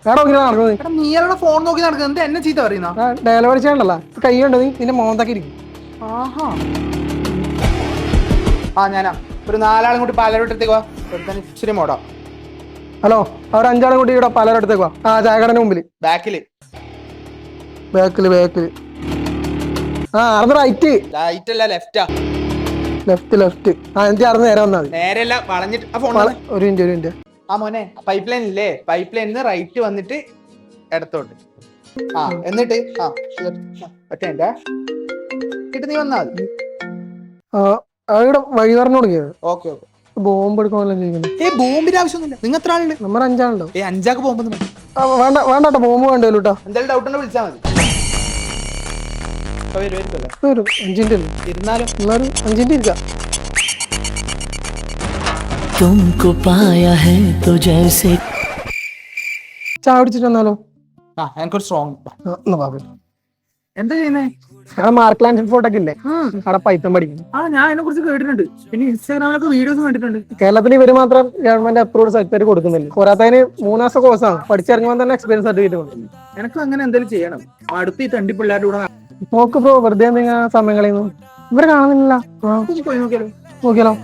വേറെ നോക്കി നടക്കുന്നത്. എടാ നീ അയാളുടെ ഫോൺ നോക്കി നടക്കുന്നത്, എന്താ എന്നെ ചീത്ത പറയുന്ന? ഡയലോഗ് ചെയ്യണ്ടല്ലോ, കൈ ഉണ്ട് നീ നിന്റെ മോന്തൊക്കെ ഇരിക്കും. ആഹാ. ആ ഞാനാ. ഒരു 4 ആളും കൂടി പാലരോട്ടത്തേക്ക് വാ. ഇച്ചിരി മോടാ. ഹലോ, അവർ 5 ആളും കൂടി ഇവിടെ പലരിടത്തേക്ക് വാ. ആ ചായക്കടന്റെ മുമ്പിൽ ബാക്കില് ബാക്കില്. ആ അറന്ന് റൈറ്റ്. റൈറ്റ് അല്ല ലെഫ്റ്റാ. ലെഫ്റ്റ്. ആ എനിക്ക് അറന്ന് നേരെ വന്നാൽ മതി. നേരെയല്ല വളഞ്ഞിട്ട്. ആ ഫോൺ ഒരു മിനിറ്റ്. ആ മോനെ, പൈപ്പ് ലൈൻ ഇല്ലേ, പൈപ്പ് ലൈനിന്ന് റൈറ്റ് വന്നിട്ട് ഇടത്തോട്ട്. ആ എന്നിട്ട് ഒറ്റ കിട്ട് നീ വന്നാ മതി. ഇവിടെ വഴി പറഞ്ഞു തുടങ്ങിയത്. ഓക്കെ. ബോംബ് എടുക്കാനല്ലോ ചെയ്യുന്നത്. ബോംബിന്റെ ആവശ്യമൊന്നുമില്ല. നിങ്ങൾ എത്ര ആളുണ്ട്? നമ്മൾ 5 ആളുണ്ടോ? 5 ബോംബൊന്നും വേണ്ടട്ടോ, ബോംബ് വേണ്ടല്ലോ കേട്ടോ. എന്തായാലും ഡൗട്ട് ഉണ്ടോ വിളിച്ചാൽ മതി. വരും 5 മിനിറ്റ് ഇരുന്നാലും 5 മിനിറ്റ് ഇരിക്കാം. तुमको पाया है तो जैसे ചായ കുടിച്ചിട്ട് വന്നാലോ? എനിക്കൊരു സ്ട്രോങ്. എന്താ ചെയ്യുന്നേ? മാർക്ക് ലാൻഡ് ഫോട്ടോക്കെ ഇല്ലേ, അവിടെ പൈത്തം പഠിക്കുന്നു. ഞാൻ അതിനെ കുറിച്ച് കേട്ടിട്ടുണ്ട്. പിന്നെ ഇൻസ്റ്റാഗ്രാമിലൊക്കെ വീഡിയോസ് കണ്ടിട്ടുണ്ട്. കേരളത്തിൽ ഇവര് മാത്രം ഗവൺമെന്റ് അപ്രൂവ്ഡ് സർട്ടിഫിക്കറ്റ് കൊടുക്കുന്നില്ല. പോരാത്തതിന് 3 മാസത്തെ കോഴ്സാണ്, പഠിച്ചിറങ്ങുമ്പോൾ തന്നെ എക്സ്പീരിയൻസ് സർട്ടിഫിക്കറ്റ് കൊടുക്കും. എനിക്ക് അങ്ങനെ എന്തെങ്കിലും ചെയ്യണം. അടുത്ത് ഈ തണ്ടി പിള്ളേരുടെ കൂടെ നോക്ക് ബ്രോ, വെറുതെ എന്തെങ്കിലും സമയം കളയുന്നു. ഇവരെ കാണുന്നില്ല. പോയി നോക്കിയാലോ? നോക്കിയാലോ?